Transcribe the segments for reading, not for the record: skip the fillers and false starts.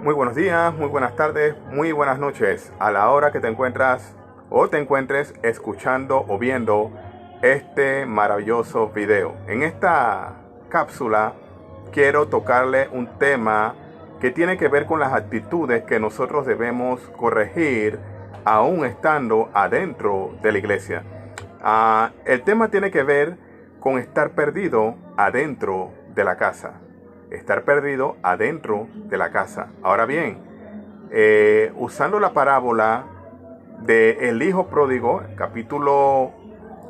Muy buenos días, muy buenas tardes, muy buenas noches. A la hora que te encuentras o te encuentres escuchando o viendo este maravilloso video. En esta cápsula quiero tocarle un tema que tiene que ver con las actitudes que nosotros debemos corregir aún estando adentro de la iglesia. El tema tiene que ver con estar perdido adentro de la casa. Estar perdido adentro de la casa. Ahora bien, usando la parábola de el hijo pródigo, capítulo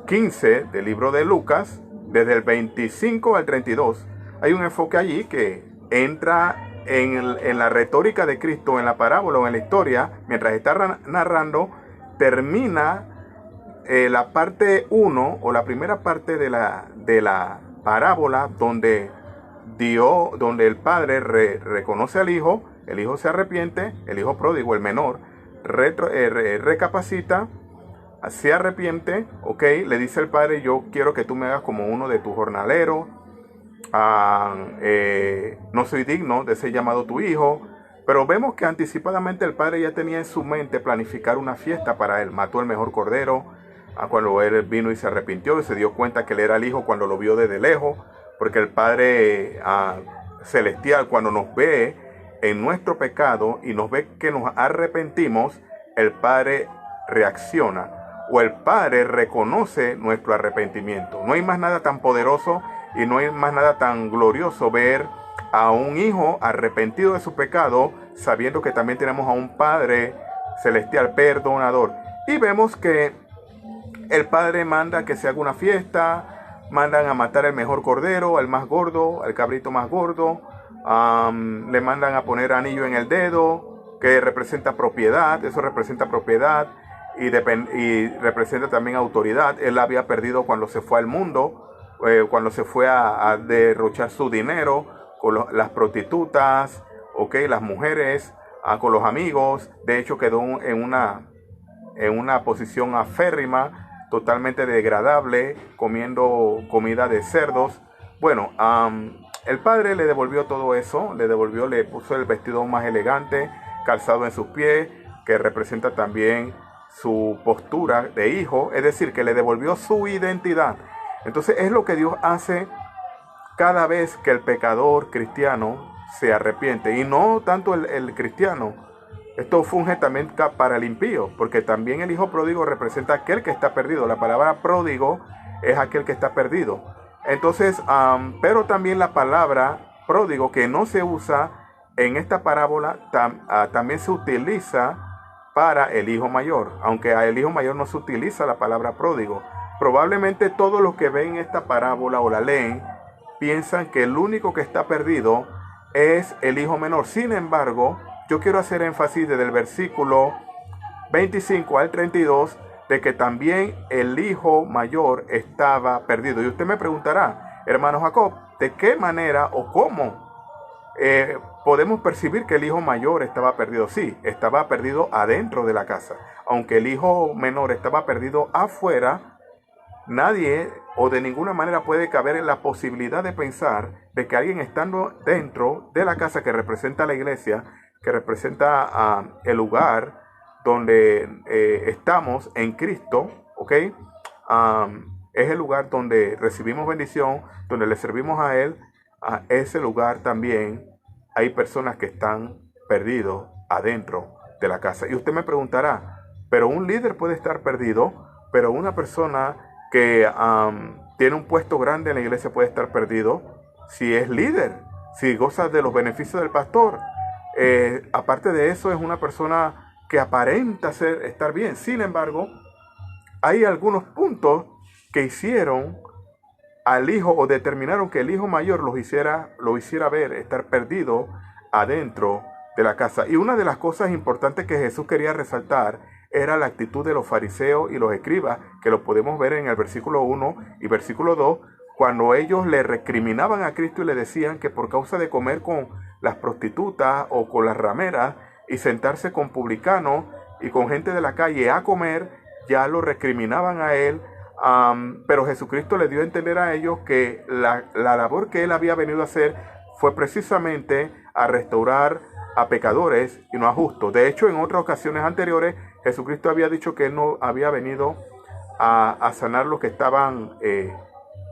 15 del libro de Lucas, desde el 25 al 32, hay un enfoque allí que entra en la retórica de Cristo, en la parábola o en la historia, mientras está narrando, termina la parte 1 o la primera parte de la parábola donde el padre reconoce al hijo, el hijo se arrepiente, el hijo pródigo, el menor, recapacita, se arrepiente, ok, le dice al padre: yo quiero que tú me hagas como uno de tus jornaleros, no soy digno de ser llamado tu hijo. Pero vemos que anticipadamente el padre ya tenía en su mente planificar una fiesta para él. Mató el mejor cordero cuando él vino y se arrepintió y se dio cuenta que él era el hijo cuando lo vio desde lejos. Porque el Padre Celestial, cuando nos ve en nuestro pecado y nos ve que nos arrepentimos, el Padre reacciona o el Padre reconoce nuestro arrepentimiento. No hay más nada tan poderoso y no hay más nada tan glorioso ver a un hijo arrepentido de su pecado, sabiendo que también tenemos a un Padre Celestial perdonador. Y vemos que el Padre manda que se haga una fiesta. Mandan a matar el mejor cordero, al más gordo, al cabrito más gordo. Le mandan a poner anillo en el dedo, que representa propiedad. Eso representa propiedad y representa también autoridad. Él la había perdido cuando se fue al mundo, cuando se fue a derrochar su dinero con las prostitutas, okay, las mujeres, con los amigos. De hecho, quedó en una posición aférrima, totalmente degradable, comiendo comida de cerdos. Bueno, el padre le devolvió todo eso, le puso el vestido más elegante, calzado en sus pies, que representa también su postura de hijo, es decir, que le devolvió su identidad. Entonces es lo que Dios hace cada vez que el pecador cristiano se arrepiente, y no tanto el cristiano. Esto funge también para el impío, porque también el hijo pródigo representa aquel que está perdido. La palabra pródigo es aquel que está perdido. Entonces, pero también la palabra pródigo, que no se usa en esta parábola, también se utiliza para el hijo mayor, aunque a el hijo mayor no se utiliza la palabra pródigo. Probablemente todos los que ven esta parábola o la leen piensan que el único que está perdido es el hijo menor. Sin embargo, yo quiero hacer énfasis desde el versículo 25 al 32 de que también el hijo mayor estaba perdido. Y usted me preguntará, hermano Jacob, ¿de qué manera o cómo podemos percibir que el hijo mayor estaba perdido? Sí, estaba perdido adentro de la casa. Aunque el hijo menor estaba perdido afuera, nadie o de ninguna manera puede caber en la posibilidad de pensar de que alguien estando dentro de la casa, que representa la iglesia, que representa el lugar donde estamos en Cristo, ¿ok? Es el lugar donde recibimos bendición, donde le servimos a Él. A ese lugar también hay personas que están perdidos adentro de la casa. Y usted me preguntará, pero un líder puede estar perdido, pero una persona que tiene un puesto grande en la iglesia puede estar perdido si es líder, si goza de los beneficios del pastor. Aparte de eso, es una persona que aparenta estar bien. Sin embargo, hay algunos puntos que hicieron al hijo, o determinaron que el hijo mayor lo hiciera ver estar perdido adentro de la casa. Y una de las cosas importantes que Jesús quería resaltar era la actitud de los fariseos y los escribas, que lo podemos ver en el versículo 1 y versículo 2, cuando ellos le recriminaban a Cristo y le decían que por causa de comer con las prostitutas o con las rameras y sentarse con publicanos y con gente de la calle a comer, ya lo recriminaban a él. Pero Jesucristo le dio a entender a ellos que la labor que él había venido a hacer fue precisamente a restaurar a pecadores y no a justos. De hecho, en otras ocasiones anteriores, Jesucristo había dicho que Él no había venido a sanar los que estaban,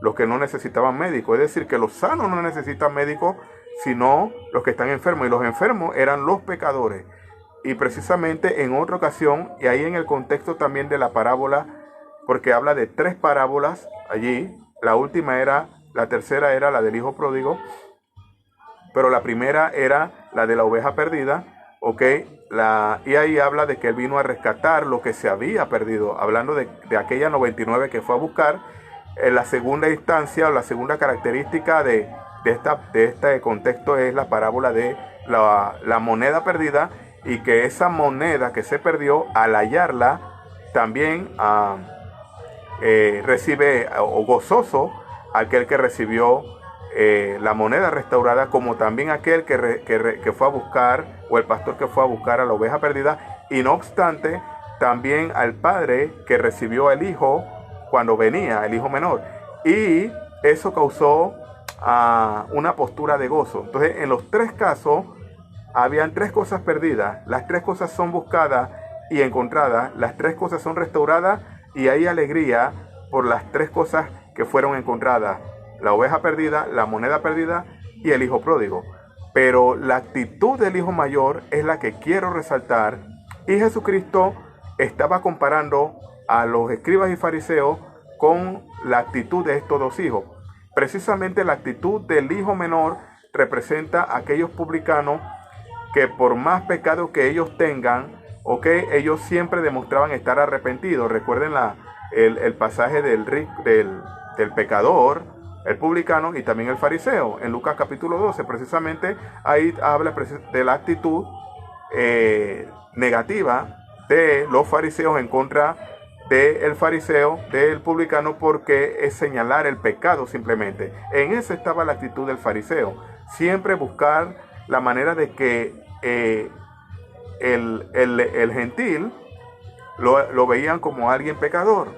los que no necesitaban médico. Es decir, que los sanos no necesitan médico, sino los que están enfermos. Y los enfermos eran los pecadores. Y precisamente en otra ocasión, y ahí en el contexto también de la parábola, porque habla de 3 parábolas allí. La tercera era la del hijo pródigo, pero la primera era la de la oveja perdida, ¿ok? Y ahí habla de que Él vino a rescatar lo que se había perdido, hablando de aquella 99 que fue a buscar. En la segunda instancia, o la segunda característica de este contexto es la parábola de la moneda perdida, y que esa moneda que se perdió, al hallarla, también recibe, o gozoso, aquel que recibió la moneda restaurada, como también aquel que fue a buscar, o el pastor que fue a buscar a la oveja perdida. Y no obstante, también al padre que recibió el hijo cuando venía, el hijo menor. Y eso causó una postura de gozo. Entonces, en los 3 casos, habían 3 cosas perdidas. Las 3 cosas son buscadas y encontradas. Las 3 cosas son restauradas, y hay alegría por las 3 cosas que fueron encontradas: la oveja perdida, la moneda perdida y el hijo pródigo. Pero la actitud del hijo mayor es la que quiero resaltar. Y Jesucristo estaba comparando a los escribas y fariseos con la actitud de estos 2 hijos. Precisamente la actitud del hijo menor representa a aquellos publicanos que, por más pecado que ellos tengan, ellos siempre demostraban estar arrepentidos. Recuerden el pasaje del pecador, el publicano y también el fariseo. En Lucas capítulo 12, precisamente ahí habla de la actitud negativa de los fariseos en contra del fariseo, del publicano, porque es señalar el pecado simplemente. En eso estaba la actitud del fariseo: siempre buscar la manera de que el gentil lo veían como alguien pecador.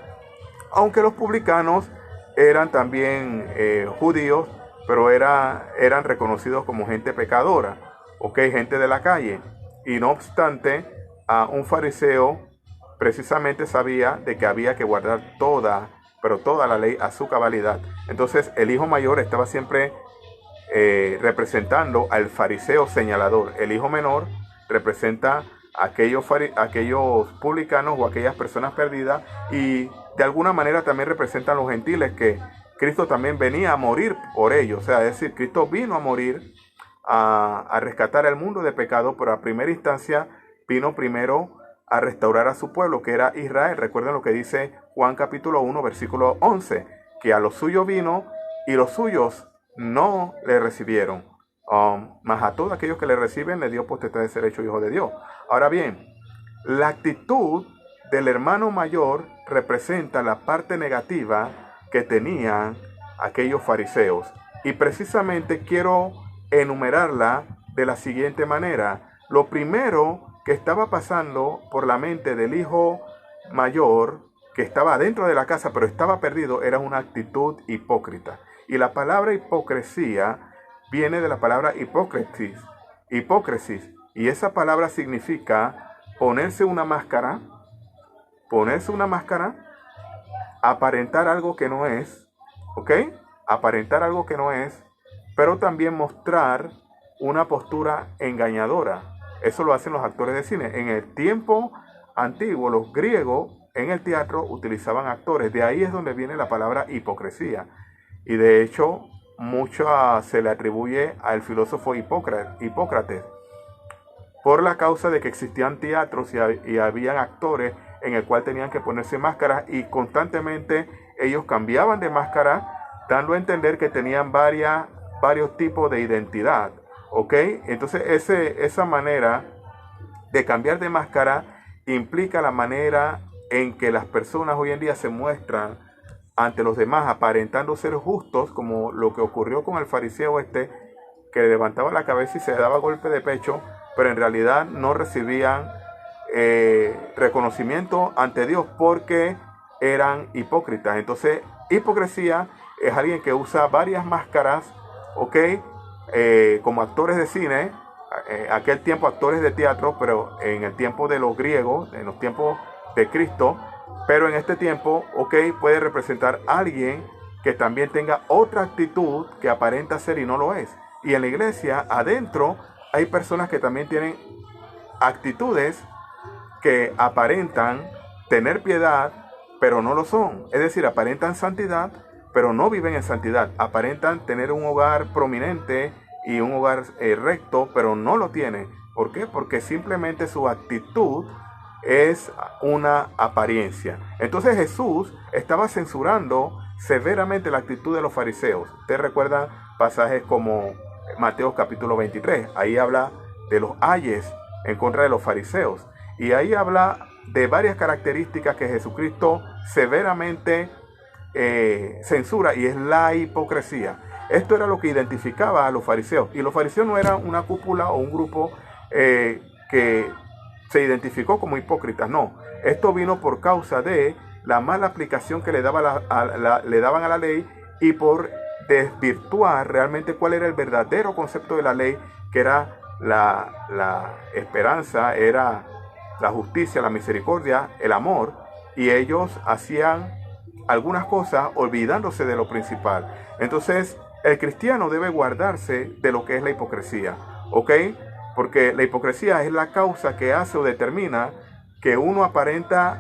Aunque los publicanos eran también judíos, pero eran reconocidos como gente pecadora, gente de la calle. Y no obstante, a un fariseo precisamente sabía de que había que guardar toda la ley a su cabalidad. Entonces el hijo mayor estaba siempre representando al fariseo señalador. El hijo menor representa a aquellos publicanos o aquellas personas perdidas, y de alguna manera también representan a los gentiles, que Cristo también venía a morir por ellos. O sea, es decir, Cristo vino a morir, a rescatar al mundo de pecado, pero a primera instancia vino primero a restaurar a su pueblo, que era Israel. Recuerden lo que dice Juan capítulo 1, versículo 11, que a los suyos vino y los suyos no le recibieron. Mas a todos aquellos que le reciben le dio potestad de ser hecho hijo de Dios. Ahora bien, la actitud del hermano mayor representa la parte negativa que tenían aquellos fariseos. Y precisamente quiero enumerarla de la siguiente manera. Lo primero que estaba pasando por la mente del hijo mayor, que estaba dentro de la casa pero estaba perdido, era una actitud hipócrita. Y la palabra hipocresía viene de la palabra hipócrisis. Y esa palabra significa ponerse una máscara, aparentar algo que no es, aparentar algo que no es, pero también mostrar una postura engañadora. Eso lo hacen los actores de cine. En el tiempo antiguo, los griegos en el teatro utilizaban actores. De ahí es donde viene la palabra hipocresía. Y de hecho, mucho se le atribuye al filósofo Hipócrates, por la causa de que existían teatros y habían actores en el cual tenían que ponerse máscaras, y constantemente ellos cambiaban de máscara, dando a entender que tenían varios tipos de identidad. Entonces esa manera de cambiar de máscara implica la manera en que las personas hoy en día se muestran ante los demás, aparentando ser justos, como lo que ocurrió con el fariseo que levantaba la cabeza y se daba golpe de pecho, pero en realidad no recibían reconocimiento ante Dios porque eran hipócritas. Entonces, hipocresía es alguien que usa varias máscaras, como actores de cine, aquel tiempo actores de teatro, pero en el tiempo de los griegos, en los tiempos de Cristo, pero en este tiempo, ok, puede representar a alguien que también tenga otra actitud que aparenta ser y no lo es. Y en la iglesia, adentro, hay personas que también tienen actitudes que aparentan tener piedad, pero no lo son. Es decir, aparentan santidad, pero no viven en santidad. Aparentan tener un hogar prominente y un hogar recto, pero no lo tienen. ¿Por qué? Porque simplemente su actitud es una apariencia. Entonces Jesús estaba censurando severamente la actitud de los fariseos. Ustedes recuerdan pasajes como Mateo capítulo 23. Ahí habla de los ayes en contra de los fariseos. Y ahí habla de varias características que Jesucristo severamente censura, y es la hipocresía. Esto era lo que identificaba a los fariseos. Y los fariseos no eran una cúpula o un grupo que se identificó como hipócritas. No, esto vino por causa de la mala aplicación que le daban a la ley, y por desvirtuar realmente cuál era el verdadero concepto de la ley, que era la esperanza, era la justicia, la misericordia, el amor. Y ellos hacían algunas cosas olvidándose de lo principal. Entonces el cristiano debe guardarse de lo que es la hipocresía, ¿ok? Porque la hipocresía es la causa que hace o determina que uno aparenta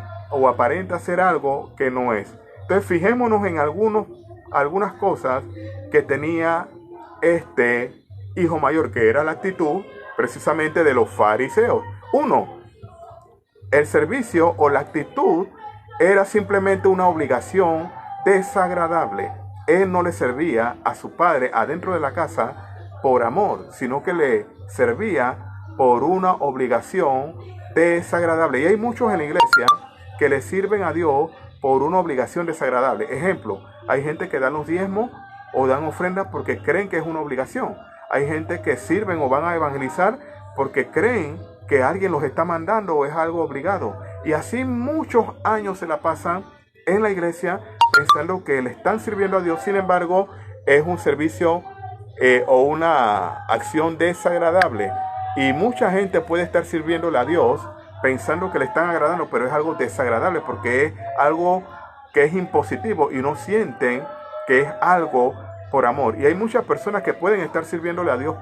ser algo que no es. Entonces fijémonos en algunas cosas que tenía este hijo mayor, que era la actitud precisamente de los fariseos. Uno, el servicio o la actitud era simplemente una obligación desagradable. Él no le servía a su padre adentro de la casa por amor, sino que le servía por una obligación desagradable. Y hay muchos en la iglesia que le sirven a Dios por una obligación desagradable. Ejemplo, hay gente que dan los diezmos o dan ofrendas porque creen que es una obligación. Hay gente que sirven o van a evangelizar porque creen que alguien los está mandando o es algo obligado. Y así muchos años se la pasan en la iglesia pensando que le están sirviendo a Dios. Sin embargo, es un servicio o una acción desagradable. Y mucha gente puede estar sirviéndole a Dios pensando que le están agradando, pero es algo desagradable porque es algo que es impositivo y no sienten que es algo por amor. Y hay muchas personas que pueden estar sirviéndole a Dios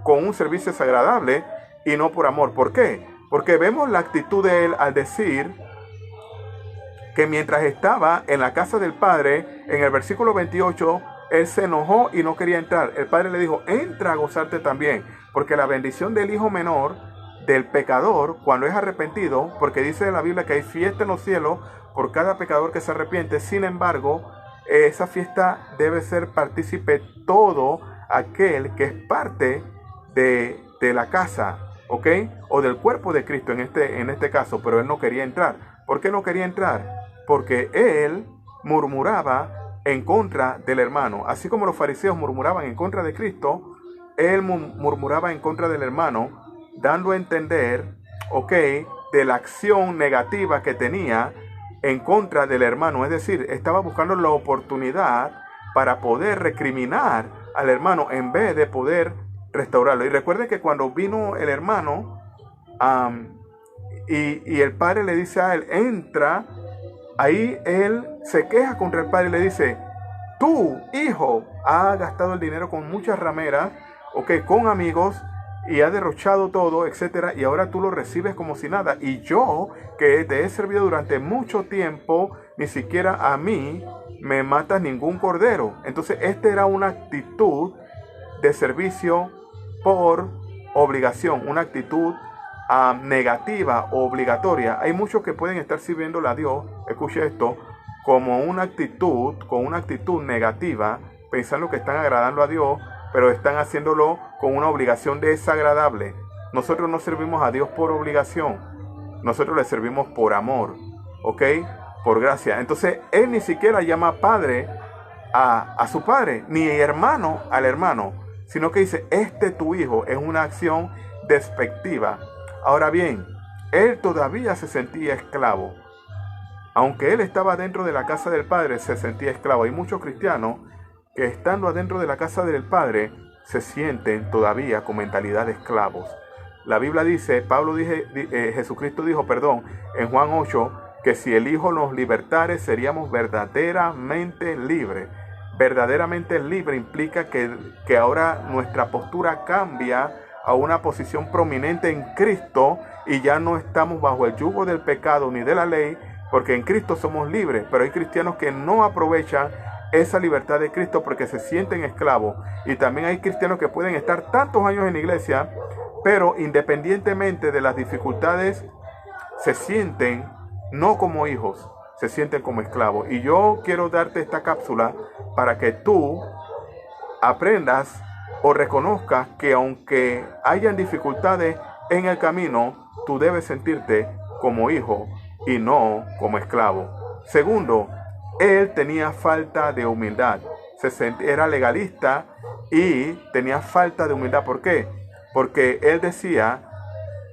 con un servicio desagradable y no por amor. ¿Por qué? Porque vemos la actitud de él al decir que mientras estaba en la casa del padre, en el versículo 28, él se enojó y no quería entrar. El padre le dijo, entra a gozarte también, porque la bendición del hijo menor, del pecador, cuando es arrepentido, porque dice la Biblia que hay fiesta en los cielos por cada pecador que se arrepiente. Sin embargo, esa fiesta debe ser partícipe todo aquel que es parte de la casa, ¿ok? O del cuerpo de Cristo en este caso, pero él no quería entrar. ¿Por qué no quería entrar? Porque él murmuraba en contra del hermano. Así como los fariseos murmuraban en contra de Cristo, él murmuraba en contra del hermano, dando a entender, ¿ok?, de la acción negativa que tenía en contra del hermano. Es decir, estaba buscando la oportunidad para poder recriminar al hermano en vez de poder restaurarlo. Y recuerden que cuando vino el hermano y el padre le dice a él, entra, ahí él se queja contra el padre y le dice, tú, hijo, has gastado el dinero con muchas rameras, ok, con amigos, y has derrochado todo, etcétera, y ahora tú lo recibes como si nada. Y yo, que te he servido durante mucho tiempo, ni siquiera a mí me matas ningún cordero. Entonces, esta era una actitud de servicio por obligación, una actitud negativa o obligatoria. Hay muchos que pueden estar sirviéndole a Dios, escuche esto, como una actitud, con una actitud negativa, pensando que están agradando a Dios, pero están haciéndolo con una obligación desagradable. Nosotros no servimos a Dios por obligación, nosotros le servimos por amor, ¿ok? Por gracia. Entonces, él ni siquiera llama padre a su padre, ni hermano al hermano, sino que dice, tu hijo, es una acción despectiva. Ahora bien, él todavía se sentía esclavo. Aunque él estaba dentro de la casa del padre, se sentía esclavo. Hay muchos cristianos que estando adentro de la casa del padre se sienten todavía con mentalidad de esclavos. La Biblia dice, Jesucristo dijo, en Juan 8, que si el Hijo nos libertare, seríamos verdaderamente libres. Verdaderamente libre implica que ahora nuestra postura cambia a una posición prominente en Cristo y ya no estamos bajo el yugo del pecado ni de la ley, porque en Cristo somos libres. Pero hay cristianos que no aprovechan esa libertad de Cristo porque se sienten esclavos. Y también hay cristianos que pueden estar tantos años en la iglesia, pero independientemente de las dificultades, se sienten no como hijos, se sienten como esclavos. Y yo quiero darte esta cápsula para que tú aprendas o reconozcas que aunque hayan dificultades en el camino, tú debes sentirte como hijo y no como esclavo. Segundo, él tenía falta de humildad. Era legalista y tenía falta de humildad. ¿Por qué? Porque él decía,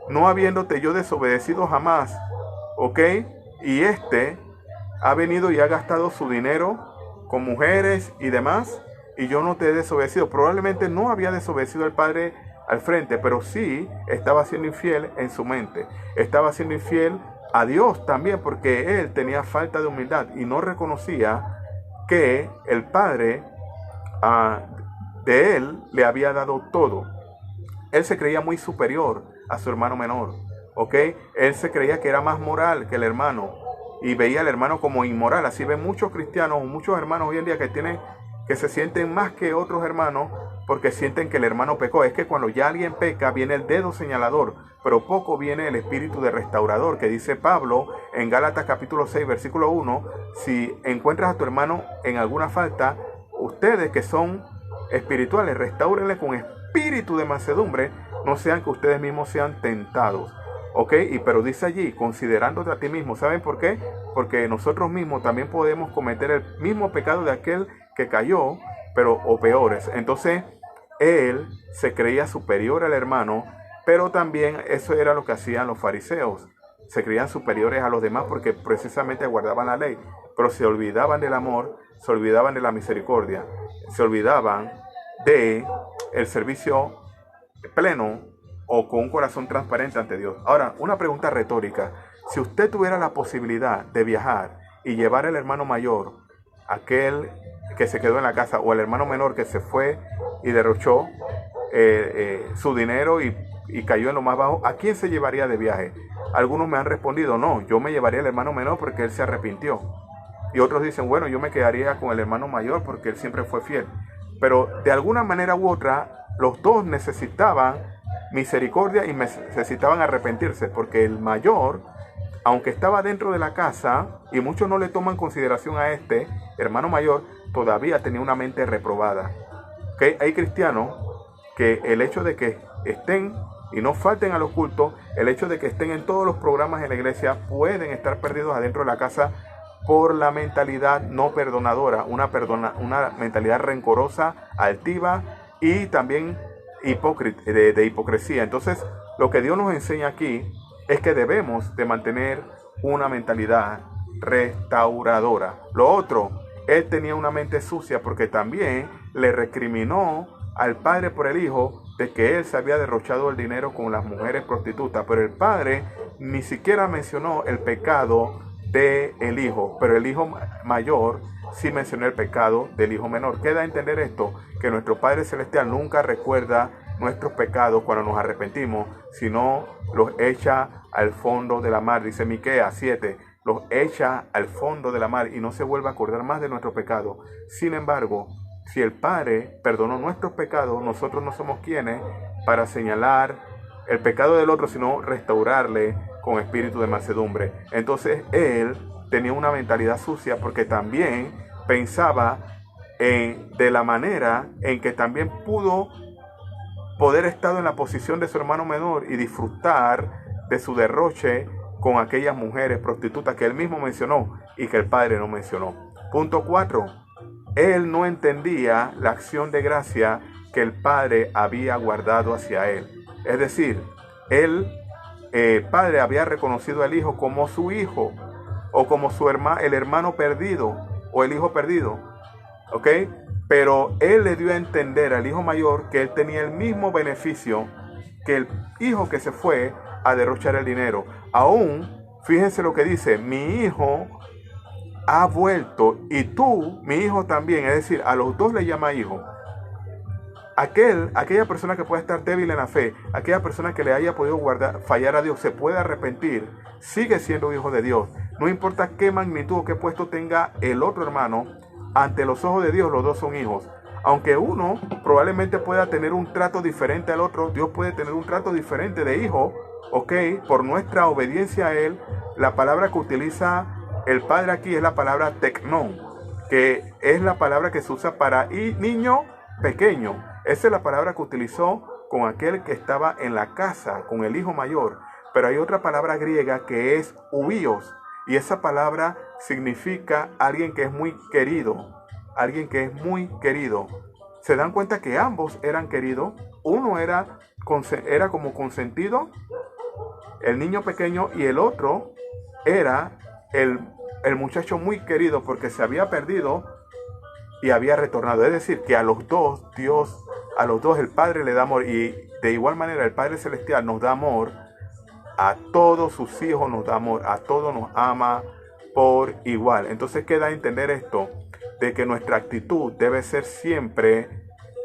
no habiéndote yo desobedecido jamás, ¿ok? Y ha venido y ha gastado su dinero con mujeres y demás, y yo no te he desobedecido. Probablemente no había desobedecido al padre al frente, pero sí estaba siendo infiel en su mente. Estaba siendo infiel a Dios también, porque él tenía falta de humildad y no reconocía que el padre de él le había dado todo. Él se creía muy superior a su hermano menor, ¿ok? Él se creía que era más moral que el hermano y veía al hermano como inmoral. Así ven muchos cristianos, muchos hermanos hoy en día que se sienten más que otros hermanos porque sienten que el hermano pecó. Es que cuando ya alguien peca viene el dedo señalador, pero poco viene el espíritu de restaurador, que dice Pablo en Gálatas capítulo 6 versículo 1, si encuentras a tu hermano en alguna falta, ustedes que son espirituales, restáurenle con espíritu de mansedumbre, no sean que ustedes mismos sean tentados. ¿Ok? Pero dice allí, considerándote a ti mismo. ¿Saben por qué? Porque nosotros mismos también podemos cometer el mismo pecado de aquel que cayó, o peores. Entonces, él se creía superior al hermano, pero también eso era lo que hacían los fariseos. Se creían superiores a los demás porque precisamente guardaban la ley, pero se olvidaban del amor, se olvidaban de la misericordia, se olvidaban de el servicio pleno o con un corazón transparente ante Dios. Ahora, una pregunta retórica. Si usted tuviera la posibilidad de viajar y llevar al hermano mayor, aquel que se quedó en la casa, o al hermano menor que se fue y derrochó su dinero y cayó en lo más bajo, ¿a quién se llevaría de viaje? Algunos me han respondido, no, yo me llevaría al hermano menor porque él se arrepintió. Y otros dicen, bueno, yo me quedaría con el hermano mayor porque él siempre fue fiel. Pero de alguna manera u otra, los dos necesitaban misericordia y necesitaban arrepentirse, porque el mayor, aunque estaba dentro de la casa, y muchos no le toman consideración a este hermano mayor, todavía tenía una mente reprobada. ¿Okay? Hay cristianos que el hecho de que estén y no falten a los cultos, el hecho de que estén en todos los programas de la iglesia, pueden estar perdidos adentro de la casa por la mentalidad no perdonadora, una mentalidad rencorosa, altiva y también de hipocresía. Entonces, lo que Dios nos enseña aquí es que debemos de mantener una mentalidad restauradora. Lo otro, él tenía una mente sucia porque también le recriminó al padre por el hijo de que él se había derrochado el dinero con las mujeres prostitutas, pero el padre ni siquiera mencionó el pecado del hijo, pero el hijo mayor sí mencionó el pecado del hijo menor. Queda a entender esto, que nuestro Padre Celestial nunca recuerda nuestros pecados cuando nos arrepentimos, sino los echa al fondo de la mar. Dice Miqueas 7, los echa al fondo de la mar y no se vuelve a acordar más de nuestro pecado. Sin embargo, si el Padre perdonó nuestros pecados, nosotros no somos quienes para señalar el pecado del otro, sino restaurarle con espíritu de mansedumbre. Entonces él tenía una mentalidad sucia porque también pensaba de la manera en que también pudo poder estar en la posición de su hermano menor y disfrutar de su derroche con aquellas mujeres prostitutas que él mismo mencionó y que el padre no mencionó. Punto 4. Él no entendía la acción de gracia que el padre había guardado hacia él. Es decir, el padre había reconocido al hijo como su hijo o como el hermano perdido o el hijo perdido. ¿Ok? Pero él le dio a entender al hijo mayor que él tenía el mismo beneficio que el hijo que se fue a derrochar el dinero. Aún, fíjense lo que dice, mi hijo ha vuelto y tú, mi hijo también. Es decir, a los dos le llama hijo. Aquella persona que pueda estar débil en la fe, aquella persona que le haya podido fallar a Dios, se puede arrepentir, sigue siendo hijo de Dios. No importa qué magnitud o qué puesto tenga el otro hermano, ante los ojos de Dios los dos son hijos. Aunque uno probablemente pueda tener un trato diferente al otro, Dios puede tener un trato diferente de hijo, ok, por nuestra obediencia a Él. La palabra que utiliza el Padre aquí es la palabra tecnón, que es la palabra que se usa para niño pequeño. Esa es la palabra que utilizó con aquel que estaba en la casa, con el hijo mayor. Pero hay otra palabra griega que es huíos, y esa palabra significa alguien que es muy querido, alguien que es muy querido. ¿Se dan cuenta que ambos eran queridos? Uno era como consentido, el niño pequeño, y el otro era el muchacho muy querido porque se había perdido y había retornado. Es decir, que a los dos el Padre le da amor, y de igual manera el Padre Celestial nos da amor. A todos sus hijos nos da amor, a todos nos ama por igual. Entonces queda a entender esto, de que nuestra actitud debe ser siempre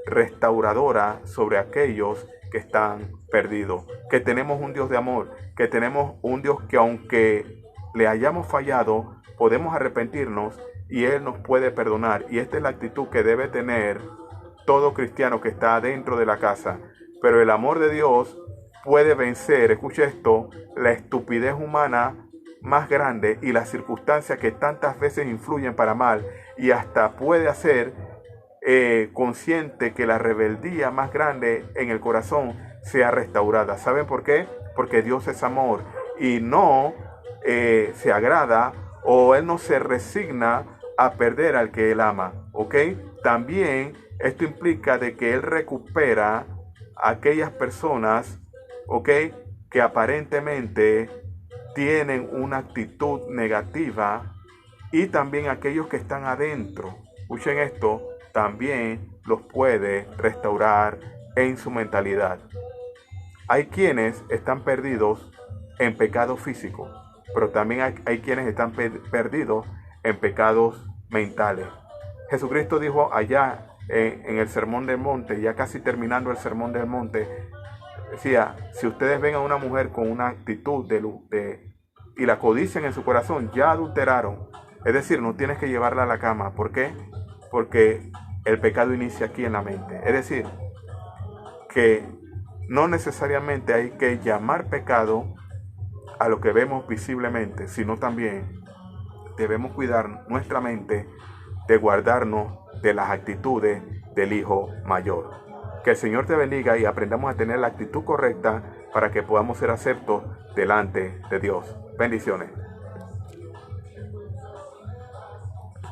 restauradora sobre aquellos que están perdidos. Que tenemos un Dios de amor, que tenemos un Dios que aunque le hayamos fallado, podemos arrepentirnos y Él nos puede perdonar. Y esta es la actitud que debe tener todo cristiano que está dentro de la casa. Pero el amor de Dios puede vencer, escuche esto, la estupidez humana más grande y las circunstancias que tantas veces influyen para mal, y hasta puede hacer consciente que la rebeldía más grande en el corazón sea restaurada. ¿Saben por qué? Porque Dios es amor y no se agrada, o Él no se resigna a perder al que Él ama, ¿ok? También esto implica de que Él recupera a aquellas personas, ¿ok?, que aparentemente tienen una actitud negativa, y también aquellos que están adentro. Escuchen esto, también los puede restaurar en su mentalidad. Hay quienes están perdidos en pecado físico, pero también hay quienes están perdidos en pecados mentales. Jesucristo dijo allá en el Sermón del Monte, ya casi terminando el Sermón del Monte, decía, si ustedes ven a una mujer con una actitud y la codician en su corazón, ya adulteraron. Es decir, no tienes que llevarla a la cama. ¿Por qué? Porque el pecado inicia aquí en la mente. Es decir, que no necesariamente hay que llamar pecado a lo que vemos visiblemente, sino también debemos cuidar nuestra mente de guardarnos de las actitudes del hijo mayor. Que el Señor te bendiga y aprendamos a tener la actitud correcta para que podamos ser aceptos delante de Dios. Bendiciones.